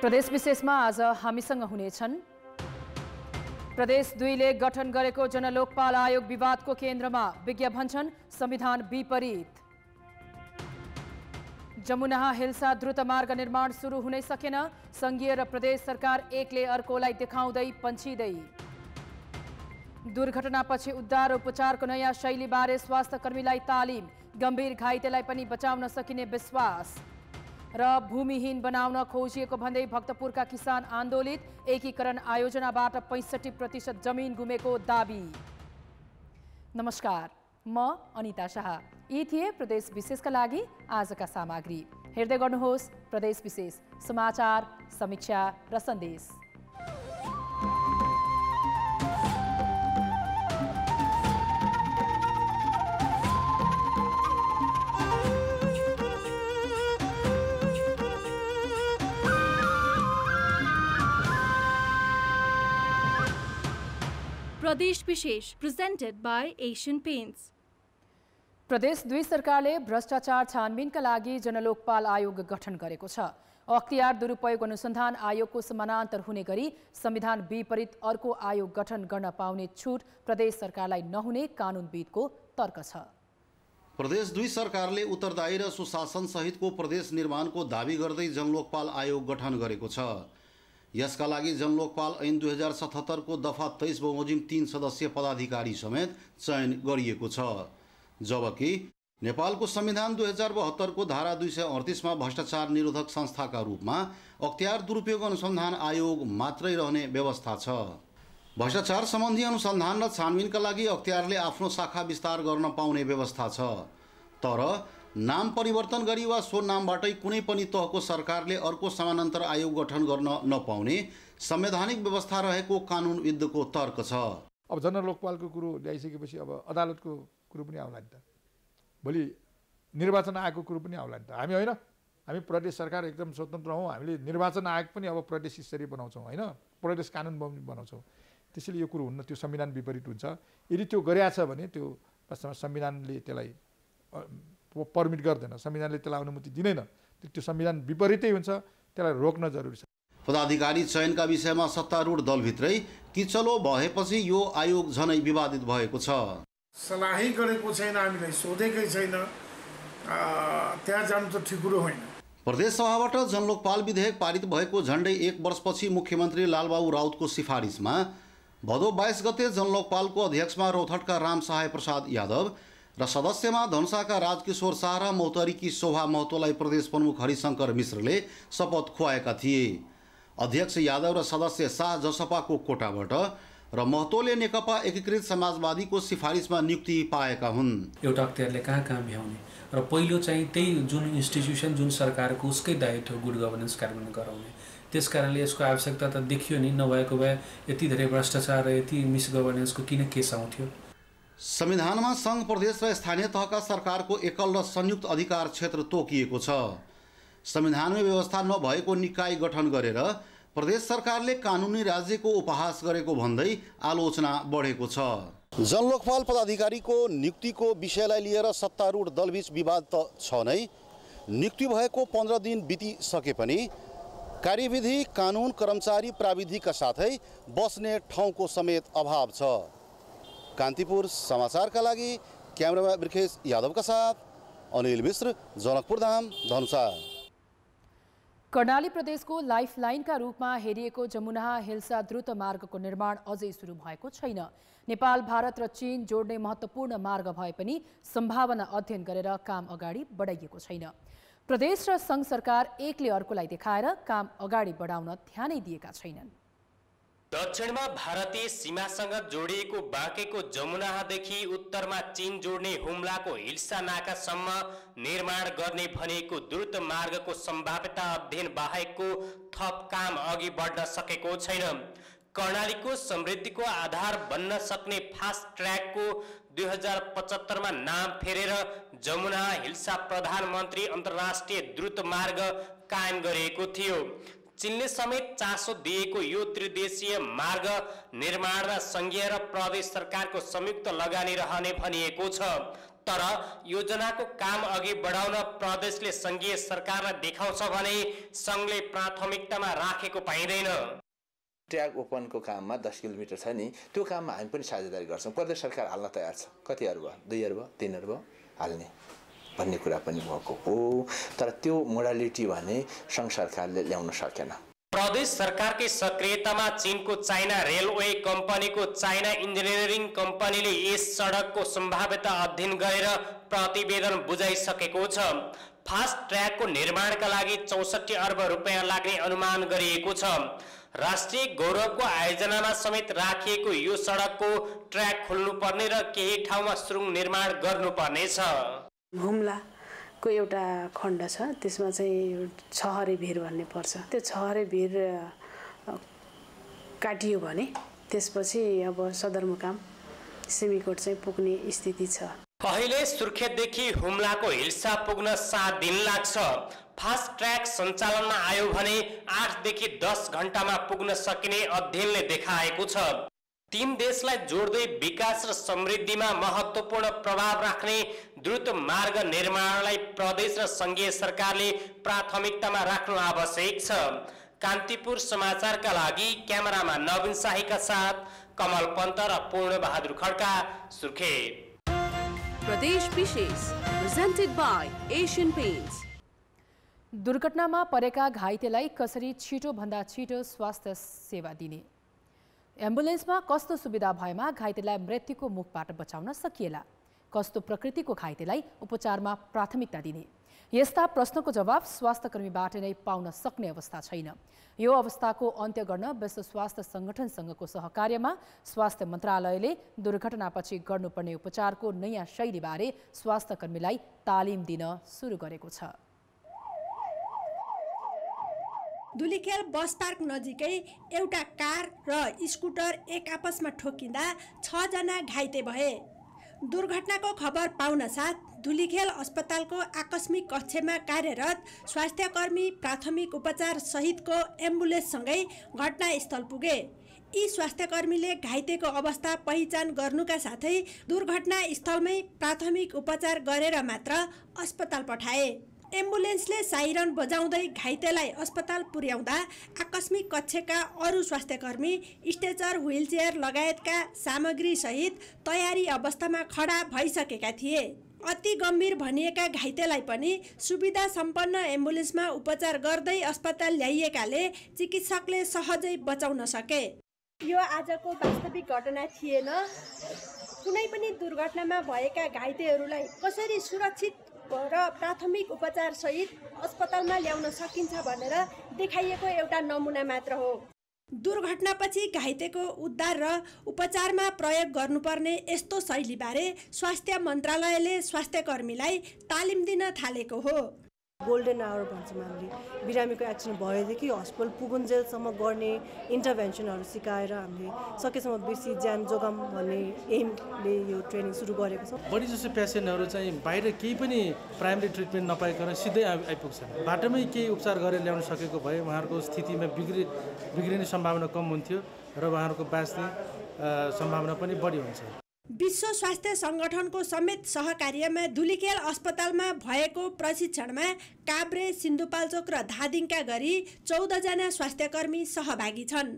प्रदेश विशेषमा आज हामीसँग हुनेछन् प्रदेश 2 ले गठन गरेको जनलोकपाल आयोग विवादको केन्द्रमा, विज्ञ भन्छन् संविधान विपरीत। जमुना हिल्सा द्रुत मार्ग निर्माण सुरु हुनै सकेन, संघीय र प्रदेश सरकार एकले अर्कोलाई देखाउँदै पन्छिँदै। दुर्घटनापछि उद्धार र उपचारको नयाँ शैलीबारे स्वास्थ्यकर्मीलाई तालिम, गम्भीर घाइतेलाई पनि बचाउन सकिने विश्वास। र भूमिहीन बनाउन खोजिएको भन्दै भक्तपुरका किसान आन्दोलित, एकीकरण आयोजनाबाट 65% जमिन गुमेको दाबी। नमस्कार, म अनिता शाह। यी थिए प्रदेश विशेषका लागि आजका सामग्री। हेर्दै गर्नुहोस् प्रदेश विशेष, समाचार, समीक्षा र सन्देश। प्रदेश विशेष प्रेजेन्टेड बाय एशियन पेन्ट्स। प्रदेश 2 सरकारले भ्रष्टाचार छानबिनका लागि जनलोकपाल आयोग गठन गरेको छ। अख्तियार दुरुपयोग अनुसन्धान आयोगको समानान्तर हुने गरी संविधान विपरीत अर्को आयोग गठन गर्न पाउने छुट प्रदेश सरकारलाई नहुने कानुनविदको तर्क छ। प्रदेश 2 सरकारले उत्तरदायी र सुशासन सहितको प्रदेश निर्माणको दाबी गर्दै जनलोकपाल आयोग गठन गरेको छ। यसका लागि जनलोकपाल ऐन 2077 को दफा 23 बमोजिम 3 सदस्यीय पदाधिकारी समेत चयन गरिएको छ। जबकि नेपालको संविधान 2072 को धारा 238 मा भ्रष्टाचार निरोधक संस्थाका रूपमा अख्तियार दुरुपयोग अनुसन्धान आयोग मात्रै रहने व्यवस्था छ। भ्रष्टाचार सम्बन्धी अनुसन्धान र छानबिनका लागि अख्तियारले आफ्नो शाखा विस्तार गर्न पाउने व्यवस्था छ। तर नाम परिवर्तन गरी वा सो नामबाटै कुनै पनि तहको सरकारले अर्को समानान्तर आयोग गठन गर्न नपाउने संवैधानिक व्यवस्था रहेको कानुनविदको तर्क छ। अब जनलोकपालको कुरो ल्याइसकेपछि अब अदालतको कुरो पनि आउला नि त, भोलि निर्वाचन आयोगको कुरो पनि आउला नि त। हामी होइन, हामी प्रदेश सरकार एकदम स्वतन्त्र हौँ, हामीले निर्वाचन आयोग पनि अब प्रदेश स्तरीय बनाउँछौँ होइन, प्रदेश कानुन बनाउँछौँ। त्यसैले यो कुरो हुन्न, त्यो संविधान विपरीत हुन्छ। यदि त्यो गरिया छ भने त्यो वास्तवमा संविधानले त्यसलाई पर्मिट गर्दैन, संविधानले त्यसलाई अनुमति दिँदैन, त्यो संविधान विपरीतै हुन्छ, त्यसलाई रोक्न जरुरी छ। पदाधिकारी चयनका विषयमा सत्तारूढ दलभित्रै किचलो भएपछि यो आयोग झनै विवादित भएको छ। सल्लाहै गरेको छैन, हामीलाई सोधेकै छैन, त्यहाँ जानु त ठिक कुरो होइन। प्रदेश सभाबाट जनलोकपाल विधेयक पारित भएको झन्डै 1 वर्षपछि मुख्यमन्त्री लालबाबु राउतको सिफारिसमा भदौ 22 गते जनलोकपालको अध्यक्षमा रौथटका रामसहाय प्रसाद यादव र सदस्यमा धनुषाका राजकिशोर शाह र मौतरीकी शोभा महतोलाई प्रदेश प्रमुख हरिशंकर मिश्रले शपथ खुवाएका थिए। अध्यक्ष यादव र सदस्य शाह जसपाको कोटाबाट र महतोले नेकपा एकीकृत समाजवादीको सिफारिसमा नियुक्ति पाएका हुन्। एउटा अख्तियारले कहाँ भ्याउने र पहिलो चाहिँ त्यही जुन इन्स्टिट्युसन जुन सरकारको उसकै दायित्व गुड गभर्नेन्स कार्यान्वयन गराउने, त्यसकारणले यसको आवश्यकता त देखियो नि। नभएको भए यति धेरै भ्रष्टाचार र यति मिस गभर्नेन्सको किन केस आउँथ्यो। संविधानमा संघ, प्रदेश र स्थानीय तहका सरकारको एकल र संयुक्त अधिकार क्षेत्र तोकिएको छ। संविधानमै व्यवस्था नभएको निकाय गठन गरेर प्रदेश सरकारले कानुनी राज्यको उपहास गरेको भन्दै आलोचना बढेको छ। जनलोकपाल पदाधिकारीको नियुक्तिको विषयलाई लिएर सत्तारूढ दलबीच विवाद त छ नै। नियुक्ति भएको 15 दिन बितिसके पनि कार्यविधि, कानुन, कर्मचारी प्राविधिकका साथै बस्ने ठाउँको समेत अभाव छ। कान्तिपुर समाचारका लागि क्यामेरामा ब्रिखेश यादवका साथ अनिल मिश्र, जनकपुरधाम, धनुषा। कर्णाली प्रदेशको लाइफलाइनका रूपमा हेरिएको जमुना हिल्सा द्रुत मार्गको निर्माण अझै सुरु भएको छैन। नेपाल, भारत र चीन जोड्ने महत्त्वपूर्ण मार्ग भए पनि सम्भावना अध्ययन गरेर काम अगाडि बढाइएको छैन। प्रदेश र संघ सरकार एकले अर्कोलाई देखाएर काम अगाडि बढाउन ध्यानै दिएका छैनन्। दक्षिणमा भारतीय सीमासँग जोडिएको बाँकेको जमुनादेखि उत्तरमा चीन जोड्ने हुम्लाको हिल्सा नाकासम्म निर्माण गर्ने भनेको द्रुत मार्गको सम्भाव्यता अध्ययन बाहेकको थप काम अघि बढ्न सकेको छैन। कर्णालीको समृद्धिको आधार बन्न सक्ने फास्ट ट्र्याकको 2075 मा नाम फेरेर जमुना हिल्सा प्रधानमन्त्री अन्तर्राष्ट्रिय द्रुत मार्ग कायम गरिएको थियो। चीनले समेत चासो दिएको यो त्रिदेशीय मार्ग निर्माणमा संघीय र प्रदेश सरकारको संयुक्त लगानी रहने भनिएको छ। तर योजनाको काम अघि बढाउन प्रदेशले संघीय सरकारलाई देखाउँछ भने संघले प्राथमिकतामा राखेको पाइँदैन। ट्र्याक ओपनको काममा 10 किलोमिटर छ नि, त्यो काममा हामी पनि साझेदारी गर्छौँ। प्रदेश सरकार हाल्न तयार छ। कति अर्ब, 2 अर्ब, 3 अर्ब हाल्ने भन्ने कुरा पनि भएको हो। तर त्यो मोडालिटी भने सङ्घ सरकारले ल्याउन सकेन। प्रदेश सरकारकै सक्रियतामा चीनको चाइना रेलवे कम्पनीको चाइना इन्जिनियरिङ कम्पनीले यस सडकको सम्भाव्यता अध्ययन गरेर प्रतिवेदन बुझाइसकेको छ। फास्ट ट्र्याकको निर्माणका लागि 64 अर्ब रुपियाँ लाग्ने अनुमान गरिएको छ। राष्ट्रिय गौरवको आयोजनामा समेत राखिएको यो सडकको ट्र्याक खोल्नुपर्ने र केही ठाउँमा सुरुङ निर्माण गर्नुपर्नेछ। हुम्लाको एउटा खण्ड छ, त्यसमा चाहिँ छहरे भिर भन्ने पर्छ। त्यो छहरे भिर काटियो भने त्यसपछि अब सदरमुकाम सिमीकोट चाहिँ पुग्ने स्थिति छ। अहिले सुर्खेतदेखि हुम्लाको हिल्सा पुग्न 7 दिन लाग्छ। फास्ट ट्र्याक सञ्चालनमा आयो भने 8 देखि 10 घण्टामा पुग्न सकिने अध्ययनले देखाएको छ। 3 देशलाई जोड्दै विकास र समृद्धिमा महत्त्वपूर्ण प्रभाव राख्ने द्रुत मार्ग निर्माणलाई प्रदेश र संघीय सरकारले प्राथमिकतामा राख्नु आवश्यक छ। कान्तिपुर समाचारका लागि क्यामेरामा नवीन शाहीका साथ कमल पन्त र पूर्ण बहादुर खड्का, सुर्खेत। प्रदेश विशेष प्रेजेन्टेड बाय एशियन पेन्ट्स। दुर्घटनामा परेका घाइतेलाई कसरी छिटो भन्दा छिटो स्वास्थ्य सेवा दिने, एम्बुलेन्समा कस्तो सुविधा भएमा घाइतेलाई मृत्युको मुखबाट बचाउन सकिएला, कस्तो प्रकृतिको घाइतेलाई उपचारमा प्राथमिकता दिने, यस्ता प्रश्नको जवाब स्वास्थ्यकर्मीबाट नै पाउन सक्ने अवस्था छैन। यो अवस्थाको अन्त्य गर्न विश्व स्वास्थ्य सङ्गठनसँगको सहकार्यमा स्वास्थ्य मन्त्रालयले दुर्घटनापछि गर्नुपर्ने उपचारको नयाँ शैलीबारे स्वास्थ्यकर्मीलाई तालिम दिन सुरु गरेको छ। धुलीखेल बस पार्क नजिकै एउटा कार र स्कुटर एक आपसमा ठोकिँदा 6 जना घाइते भए। दुर्घटनाको खबर पाउन साथ धुलीखेल अस्पतालको आकस्मिक कक्षमा कार्यरत स्वास्थ्यकर्मी प्राथमिक उपचार सहितको एम्बुलेन्ससँगै घटनास्थल पुगे। यी स्वास्थ्यकर्मीले घाइतेको अवस्था पहिचान गर्नुका साथै दुर्घटनास्थलमै प्राथमिक उपचार गरेर मात्र अस्पताल पठाए। एम्बुलेन्सले साइरन बजाउँदै घाइतेलाई अस्पताल पुर्याउँदा आकस्मिक कक्षका अरू स्वास्थ्यकर्मी स्ट्रेचर, व्हिलचेयर लगायतका सामग्री सहित तयारी अवस्थामा खडा भइसकेका थिए। अति गम्भीर भनिएका घाइतेलाई पनि सुविधा सम्पन्न एम्बुलेन्समा उपचार गर्दै अस्पताल ल्याइएकाले चिकित्सकले सहजै बचाउन सके। यो आजको वास्तविक घटना थिएन। कुनै पनि दुर्घटनामा भएका घाइतेहरूलाई कसरी सुरक्षित र प्राथमिक उपचार सहित अस्पतालमा ल्याउन सकिन्छ भनेर देखाइएको एउटा नमुना मात्र हो। दुर्घटनापछि घाइतेको उद्धार र उपचारमा प्रयोग गर्नुपर्ने यस्तो शैलीबारे स्वास्थ्य मन्त्रालयले स्वास्थ्यकर्मीलाई तालिम दिन थालेको हो। गोल्डन आवर भन्छौँ हामीले। बिरामीको एक्सिडेन्ट भएदेखि हस्पिटल पुगुन्जेलसम्म गर्ने इन्टरभेन्सनहरू सिकाएर हामीले सकेसम्म बेसी ज्यान जोगाउँ भन्ने एमले यो ट्रेनिङ सुरु गरेको छौँ। बढी जसो पेसेन्टहरू चाहिँ बाहिर केही पनि प्राइमेरी ट्रिटमेन्ट नपाइकन सिधै आइपुग्छन्। बाटोमै केही उपचार गरेर ल्याउन सकेको भए उहाँहरूको स्थितिमा बिग्रिने सम्भावना कम हुन्थ्यो र उहाँहरूको बाँच्ने सम्भावना पनि बढी हुन्छ। विश्व स्वास्थ्य सङ्गठनको समेत सहकार्यमा धुलीखेल अस्पतालमा भएको प्रशिक्षणमा काभ्रे, सिन्धुपाल्चोक र धादिङका गरी 14 जना स्वास्थ्यकर्मी सहभागी छन्।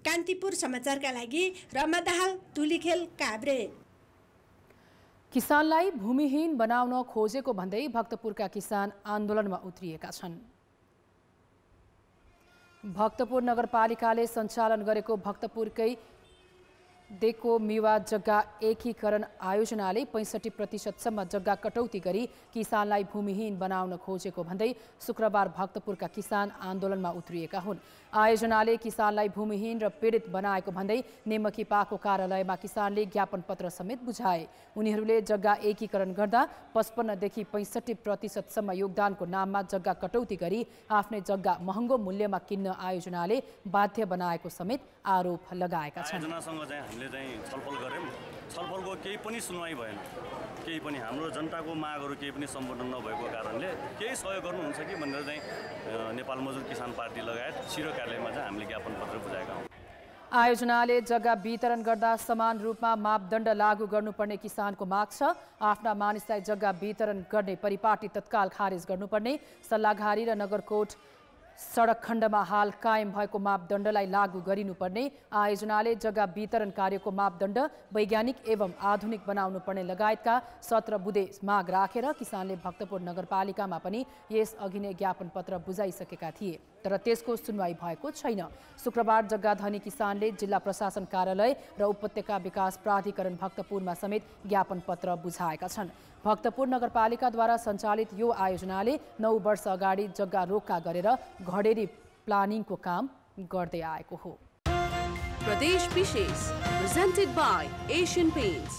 कान्तिपुर समाचारका लागि रमा दाहाल, धुलीखेल, काभ्रे। किसानलाई भूमिहीन बनाउन खोजेको भन्दै भक्तपुरका किसान आन्दोलनमा उत्रिएका छन्। भक्तपुर नगरपालिकाले सञ्चालन गरेको भक्तपुरकै देखो मिवा जग्गा एकीकरण आयोजनाले 65% जग्गा कटौती गरी किसानलाई भूमिहीन बनाउन खोजेको भन्दै शुक्रबार भक्तपुरका किसान आन्दोलनमा उत्रिएका हुन्। आयोजनाले किसानलाई भूमिहीन र पीडित बनाएको भन्दै नेमकीपाको कार्यालयमा किसानले ज्ञापन पत्र समेत बुझाए। उनीहरूले जग्गा एकीकरण गर्दा 55 देखि 65% योगदानको नाममा जग्गा कटौती गरी आफ्नै जग्गा महँगो मूल्यमा किन्न आयोजनाले बाध्य बनाएको समेत आरोप लगाएका छन्। हामीले चाहिँ छलफल गऱ्यौँ। छलफलको केही पनि सुनवाई भएन। केही पनि हाम्रो जनताको मागहरू केही पनि सम्पूर्ण नभएको कारणले केही सहयोग गर्नुहुन्छ कि भनेर चाहिँ नेपाल मजदुर किसान पार्टी लगायत सिरो कार्यालयमा चाहिँ हामीले ज्ञापन पत्र बुझाएका हौँ। आयोजनाले जग्गा वितरण गर्दा समान रूपमा मापदण्ड लागू गर्नुपर्ने किसानको माग छ। आफ्ना मानिसलाई जग्गा वितरण गर्ने परिपाटी तत्काल खारेज गर्नुपर्ने, सल्लाघारी र नगरकोट सडक खण्डमा हाल कायम भएको मापदण्डलाई लागू गरिनुपर्ने, आयोजनाले जग्गा वितरण कार्यको मापदण्ड वैज्ञानिक एवं आधुनिक बनाउनु पर्ने लगायतका 17 बुँदे माग राखेर किसानले भक्तपुर नगरपालिकामा पनि यस अघि नै ज्ञापन पत्र बुझाइसकेका थिए, तर त्यसको सुनवाई भएको छैन। शुक्रबार जग्गाधनी किसानले जिल्ला प्रशासन कार्यालय र उपत्यका विकास प्राधिकरण भक्तपुरमा समेत ज्ञापन पत्र बुझाएका छन्। भक्तपुर नगरपालिकाद्वारा सञ्चालित यो आयोजनाले 9 वर्ष अगाडि जग्गा रोक्का गरेर घडेरी प्लानिङको काम गर्दै आएको हो। प्रदेश विशेष प्रेजेन्टेड बाइ एशियन पेन्ट्स।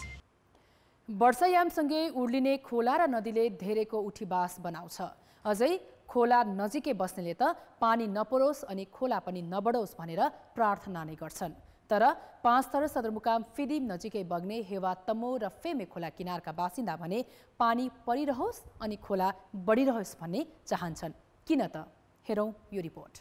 वर्षायामसँगै उर्लिने खोला र नदीले धेरैको उठीबास बनाउँछ। अझै खोला नजिकै बस्नेले त पानी नपरोस् अनि खोला पनि नबढोस् भनेर प्रार्थना नै गर्छन्। तर पाँचथर सदरमुकाम फिदिम नजिकै बग्ने हेवा तमो र फेमे खोला किनारका बासिन्दा भने पानी परिरहोस् अनि खोला बढिरहोस् भन्ने चाहन्छन्। किन त? हेरौँ यो रिपोर्ट।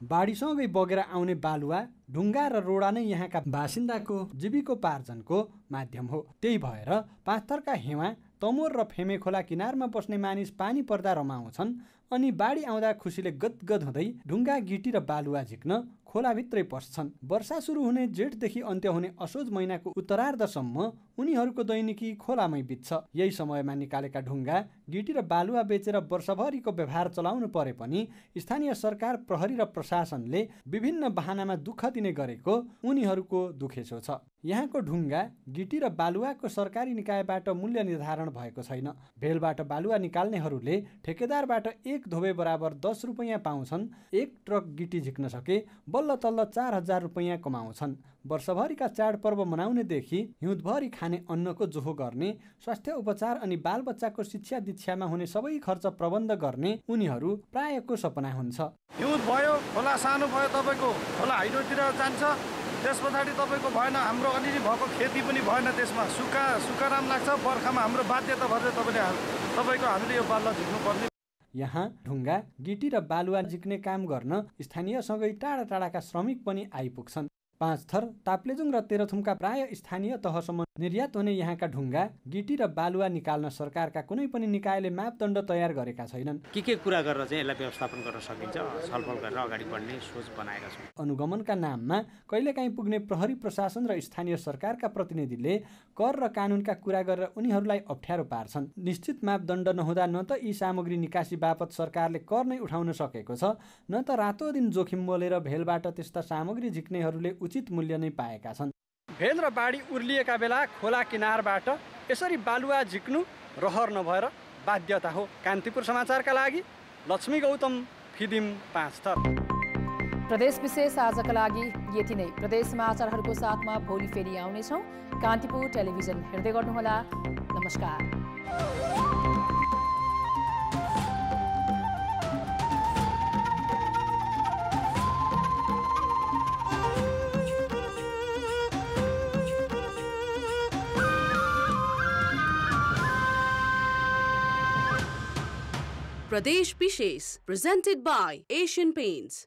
बाढीसँगै बगेर आउने बालुवा, ढुङ्गा र रोडा नै यहाँका बासिन्दाको जीविकोपार्जनको माध्यम हो। त्यही भएर पाँचथरका हेवा, तमोर र फेमे खोला किनारमा बस्ने मानिस पानी पर्दा रमाउँछन् अनि बाढी आउँदा खुसीले गदगद हुँदै ढुङ्गा, गिटी र बालुवा झिक्न खोलाभित्रै पस्छन्। वर्षा सुरु हुने जेठदेखि अन्त्य हुने असोज महिनाको उत्तरार्धसम्म उनीहरूको दैनिकी खोलामै बित्छ। यही समयमा निकालेका ढुङ्गा, गिटी र बालुवा बेचेर वर्षभरिको व्यवहार चलाउनु परे पनि स्थानीय सरकार, प्रहरी र प्रशासनले विभिन्न बहानामा दुःख दिने गरेको उनीहरूको दुखेसो छ। यहाँको ढुङ्गा, गिटी र बालुवाको सरकारी निकायबाट मूल्य निर्धारण भएको छैन। भेलबाट बालुवा निकाल्नेहरूले ठेकेदारबाट 1 धोबे बराबर 10 रुपैयाँ पाउँछन्। 1 ट्रक गिटी झिक्न सके बल्ल तल्ल 4000 रुपैयाँ कमाउँछन्। वर्षभरिका चाडपर्व मनाउनेदेखि हिउँदभरि खाने अन्नको जोहो गर्ने, स्वास्थ्य उपचार अनि बालबच्चाको शिक्षा दीक्षामा हुने सबै खर्च प्रबन्ध गर्ने उनीहरू प्रायको सपना हुन्छ। हिउँद भयो, खोला सानो भयो, तपाईँको खोला हाइड्रोतिर जान्छ। त्यस पछाडि तपाईँको भएन, हाम्रो अलिअलि भएको खेती पनि भएन। त्यसमा सुकाराम लाग्छ। बर्खामा हाम्रो बाध्यता भएर तपाईँको हामीले यो बालुवा झिक्नुपर्ने। यहाँ ढुङ्गा, गिटी र बालुवा झिक्ने काम गर्न स्थानीयसँगै टाढा टाढाका श्रमिक पनि आइपुग्छन्। पाँचथर, ताप्लेजुङ र तेह्रथुमका प्राय स्थानीय तहसम्म निर्यात हुने यहाँका ढुङ्गा, गिटी र बालुवा निकाल्न सरकारका कुनै पनि निकायले मापदण्ड तयार गरेका छैनन्। के कुरा गरेर चाहिँ यसलाई व्यवस्थापन गर्न सकिन्छ, छलफल गरेर अगाडि बढ्ने सोच बनाएका छौँ। अनुगमनका नाममा कहिलेकाहीँ पुग्ने प्रहरी प्रशासन र स्थानीय सरकारका प्रतिनिधिले कर र कानुनका कुरा गरेर उनीहरूलाई अप्ठ्यारो पार्छन्। निश्चित मापदण्ड नहुँदा न त यी सामग्री निकासी बापत सरकारले कर नै उठाउन सकेको छ, न त रातो दिन जोखिम मोलेर भेलबाट त्यस्ता सामग्री झिक्नेहरूले उचित मूल्य नै पाएका छन्। भेल र बाढी उर्लिएका बेला खोला किनारबाट यसरी बालुवा झिक्नु रहर नभएर बाध्यता हो। कान्तिपुर समाचारका लागि लक्ष्मी गौतम, फिदिम, पाँचथर। प्रदेश विशेष आजका लागि यति नै। प्रदेश समाचारहरूको साथमा भोलि फेरि आउनेछौँ। कान्तिपुर टेलिभिजन हेर्दै गर्नुहोला। नमस्कार। प्रदेश विशेष प्रेजेंटेड बाय एशियन पेंट्स।